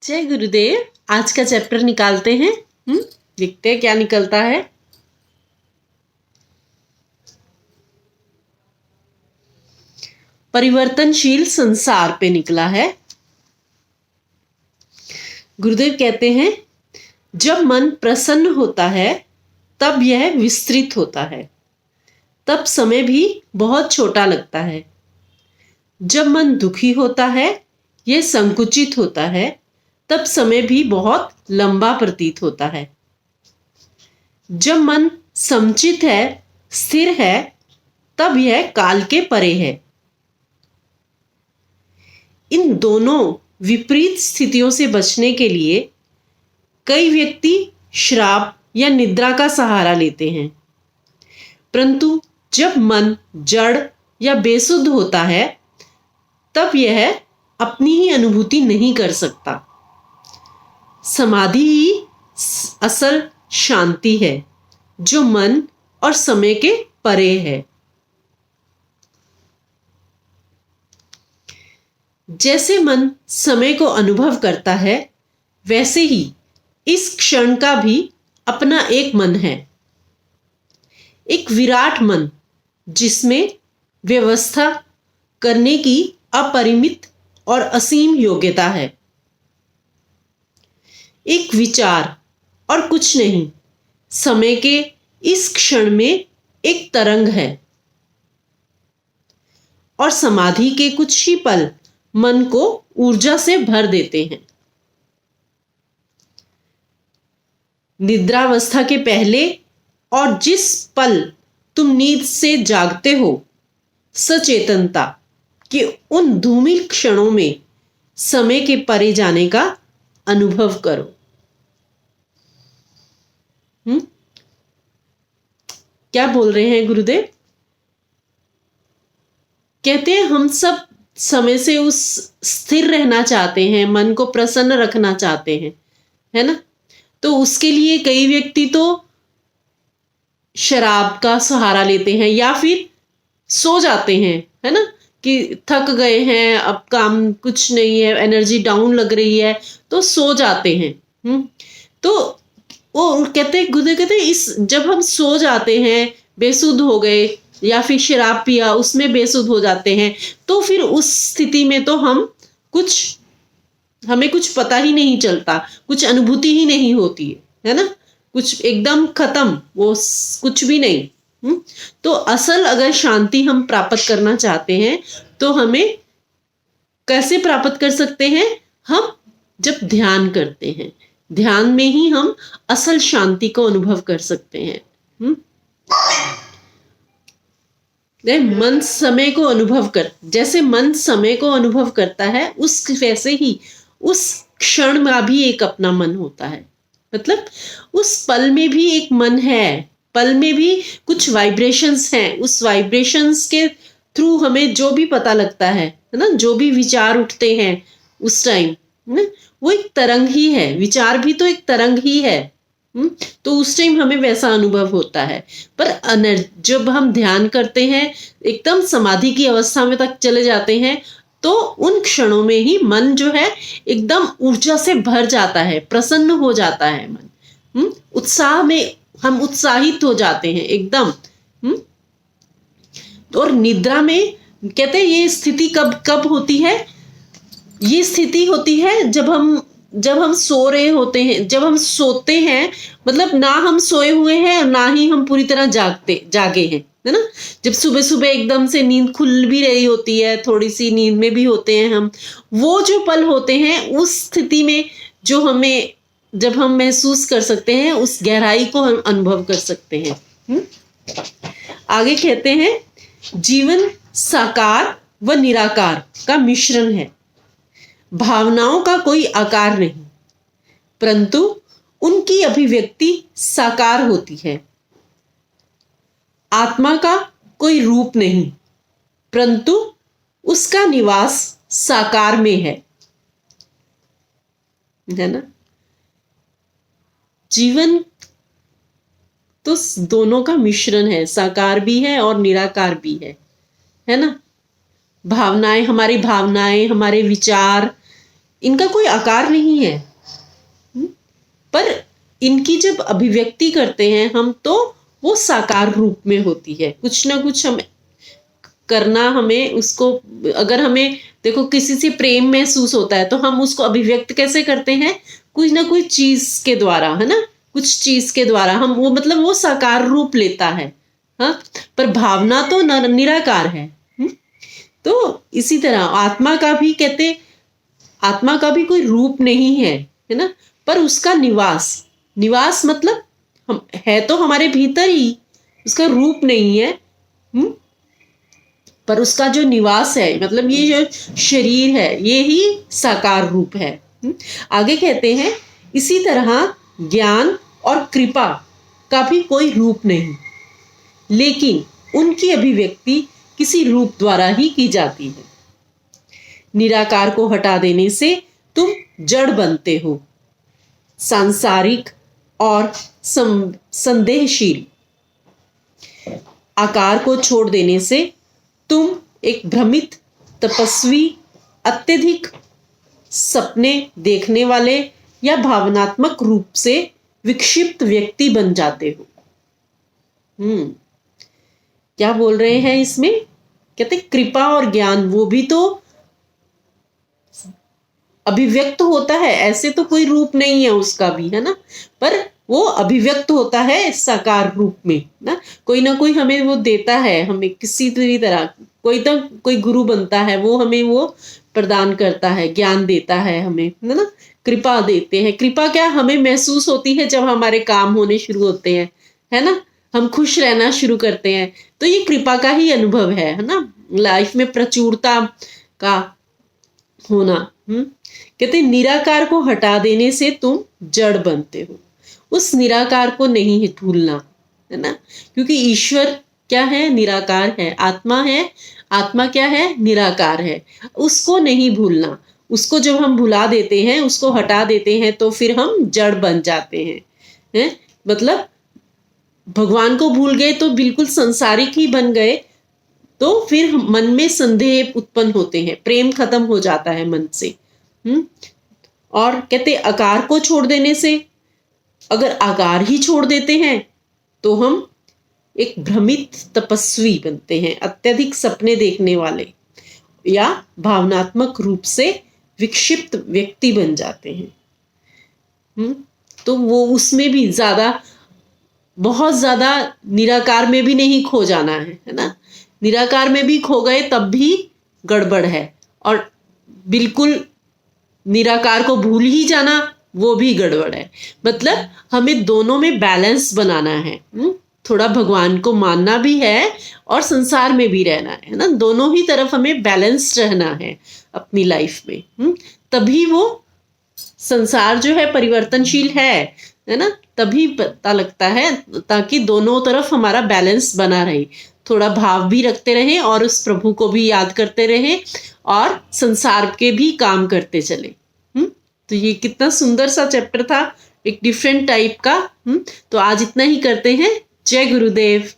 जय गुरुदेव। आज का चैप्टर निकालते हैं। देखते हैं क्या निकलता है। परिवर्तनशील संसार पे निकला है। गुरुदेव कहते हैं, जब मन प्रसन्न होता है तब यह विस्तृत होता है, तब समय भी बहुत छोटा लगता है। जब मन दुखी होता है, यह संकुचित होता है, तब समय भी बहुत लंबा प्रतीत होता है। जब मन समचित है, स्थिर है, तब यह काल के परे है। इन दोनों विपरीत स्थितियों से बचने के लिए कई व्यक्ति श्राप या निद्रा का सहारा लेते हैं, परंतु जब मन जड़ या बेसुध होता है तब यह अपनी ही अनुभूति नहीं कर सकता। समाधि ही असल शांति है, जो मन और समय के परे है। जैसे मन समय को अनुभव करता है, वैसे ही इस क्षण का भी अपना एक मन है, एक विराट मन जिसमें व्यवस्था करने की अपरिमित और असीम योग्यता है। एक विचार और कुछ नहीं, समय के इस क्षण में एक तरंग है, और समाधि के कुछ ही पल मन को ऊर्जा से भर देते हैं। निद्रावस्था के पहले और जिस पल तुम नींद से जागते हो, सचेतनता कि उन धूमिल क्षणों में समय के परे जाने का अनुभव करो। क्या बोल रहे हैं गुरुदेव? कहते हैं हम सब समय से उस स्थिर रहना चाहते हैं, मन को प्रसन्न रखना चाहते हैं, है ना। तो उसके लिए कई व्यक्ति तो शराब का सहारा लेते हैं या फिर सो जाते हैं, है ना, कि थक गए हैं, अब काम कुछ नहीं है, एनर्जी डाउन लग रही है, तो सो जाते हैं। तो वो कहते हैं, गुरुदेव कहते हैं, इस जब हम सो जाते हैं, बेसुध हो गए या फिर शराब पिया उसमें बेसुध हो जाते हैं, तो फिर उस स्थिति में तो हमें कुछ पता ही नहीं चलता, कुछ अनुभूति ही नहीं होती है ना, कुछ एकदम खत्म, वो कुछ भी नहीं। तो असल अगर शांति हम प्राप्त करना चाहते हैं तो हमें कैसे प्राप्त कर सकते हैं? हम जब ध्यान करते हैं, ध्यान में ही हम असल शांति को अनुभव कर सकते हैं। मन समय को अनुभव कर, जैसे मन समय को अनुभव करता है, वैसे ही उस क्षण में भी एक अपना मन होता है। मतलब उस पल में भी एक मन है, पल में भी कुछ वाइब्रेशंस हैं। उस वाइब्रेशंस के थ्रू हमें जो भी पता लगता है ना, जो भी विचार उठते हैं उस टाइम, वो एक तरंग ही है। विचार भी तो एक तरंग ही है। तो उस टाइम हमें वैसा अनुभव होता है। पर जब हम ध्यान करते हैं, एकदम समाधि की अवस्था में तक चले जाते हैं, तो उन क्षणों में ही मन जो है एकदम ऊर्जा से भर जाता है, प्रसन्न हो जाता है मन। उत्साह में हम उत्साहित हो जाते हैं एकदम। और निद्रा में कहते हैं ये स्थिति कब होती है? ये स्थिति होती है जब हम सो रहे होते हैं, जब हम सोते हैं, मतलब ना हम सोए हुए हैं और ना ही हम पूरी तरह जागे हैं, है ना। जब सुबह सुबह एकदम से नींद खुल भी रही होती है, थोड़ी सी नींद में भी होते हैं हम, वो जो पल होते हैं, उस स्थिति में जब हम महसूस कर सकते हैं, उस गहराई को हम अनुभव कर सकते हैं। आगे कहते हैं, जीवन साकार व निराकार का मिश्रण है। भावनाओं का कोई आकार नहीं, परंतु उनकी अभिव्यक्ति साकार होती है। आत्मा का कोई रूप नहीं, परंतु उसका निवास साकार में है ना। जीवन तो दोनों का मिश्रण है, साकार भी है और निराकार भी है ना। हमारी भावनाएं, हमारे विचार, इनका कोई आकार नहीं है, पर इनकी जब अभिव्यक्ति करते हैं हम तो वो साकार रूप में होती है। कुछ ना कुछ हमें करना, हमें उसको, अगर हमें देखो किसी से प्रेम महसूस होता है तो हम उसको अभिव्यक्त कैसे करते हैं, कुछ ना कुछ चीज के द्वारा, है ना, कुछ चीज के द्वारा हम वो, मतलब वो साकार रूप लेता है। हाँ, पर भावना तो निराकार है। तो इसी तरह आत्मा का भी कहते, आत्मा का भी कोई रूप नहीं है ना, पर उसका निवास मतलब हम है तो हमारे भीतर ही, उसका रूप नहीं है। पर उसका जो निवास है, मतलब ये जो शरीर है ये ही साकार रूप है। आगे कहते हैं, इसी तरह ज्ञान और कृपा का भी कोई रूप नहीं, लेकिन उनकी अभिव्यक्ति किसी रूप द्वारा ही की जाती है। निराकार को हटा देने से तुम जड़ बनते हो, सांसारिक और संदेहशील। आकार को छोड़ देने से तुम एक भ्रमित, तपस्वी, अत्यधिक सपने देखने वाले या भावनात्मक रूप से विक्षिप्त व्यक्ति बन जाते हो। क्या बोल रहे हैं इसमें? कहते कृपा और ज्ञान वो भी तो अभिव्यक्त होता है, ऐसे तो कोई रूप नहीं है उसका भी, है ना, पर वो अभिव्यक्त होता है साकार रूप में ना कोई हमें वो देता है, हमें किसी भी तरह कोई गुरु बनता है, वो हमें वो प्रदान करता है, ज्ञान देता है हमें, है ना, कृपा देते हैं। कृपा क्या हमें महसूस होती है जब हमारे काम होने शुरू होते हैं, है ना, हम खुश रहना शुरू करते हैं, तो ये कृपा का ही अनुभव है ना, लाइफ में प्रचुरता का होना। कहते निराकार को हटा देने से तुम जड़ बनते हो। उस निराकार को नहीं भूलना, है ना, क्योंकि ईश्वर क्या है? निराकार है। आत्मा है, आत्मा क्या है? निराकार है। उसको नहीं भूलना। उसको जब हम भुला देते हैं, उसको हटा देते हैं, तो फिर हम जड़ बन जाते हैं। मतलब भगवान को भूल गए तो बिल्कुल संसारिक ही बन गए, तो फिर मन में संदेह उत्पन्न होते हैं, प्रेम खत्म हो जाता है मन से। और कहते आकार को छोड़ देने से, अगर आकार ही छोड़ देते हैं तो हम एक भ्रमित तपस्वी बनते हैं, अत्यधिक सपने देखने वाले या भावनात्मक रूप से विक्षिप्त व्यक्ति बन जाते हैं। तो वो उसमें भी बहुत ज्यादा निराकार में भी नहीं खो जाना है ना, निराकार में भी खो गए तब भी गड़बड़ है, और बिल्कुल निराकार को भूल ही जाना वो भी गड़बड़ है। मतलब हमें दोनों में बैलेंस बनाना है। थोड़ा भगवान को मानना भी है और संसार में भी रहना है ना, दोनों ही तरफ हमें बैलेंस रहना है अपनी लाइफ में। तभी वो संसार जो है परिवर्तनशील है ना, तभी पता लगता है, ताकि दोनों तरफ हमारा बैलेंस बना रहे, थोड़ा भाव भी रखते रहें और उस प्रभु को भी याद करते रहें और संसार के भी काम करते चले। तो ये कितना सुंदर सा चैप्टर था, एक डिफरेंट टाइप का। तो आज इतना ही करते हैं। जय गुरुदेव।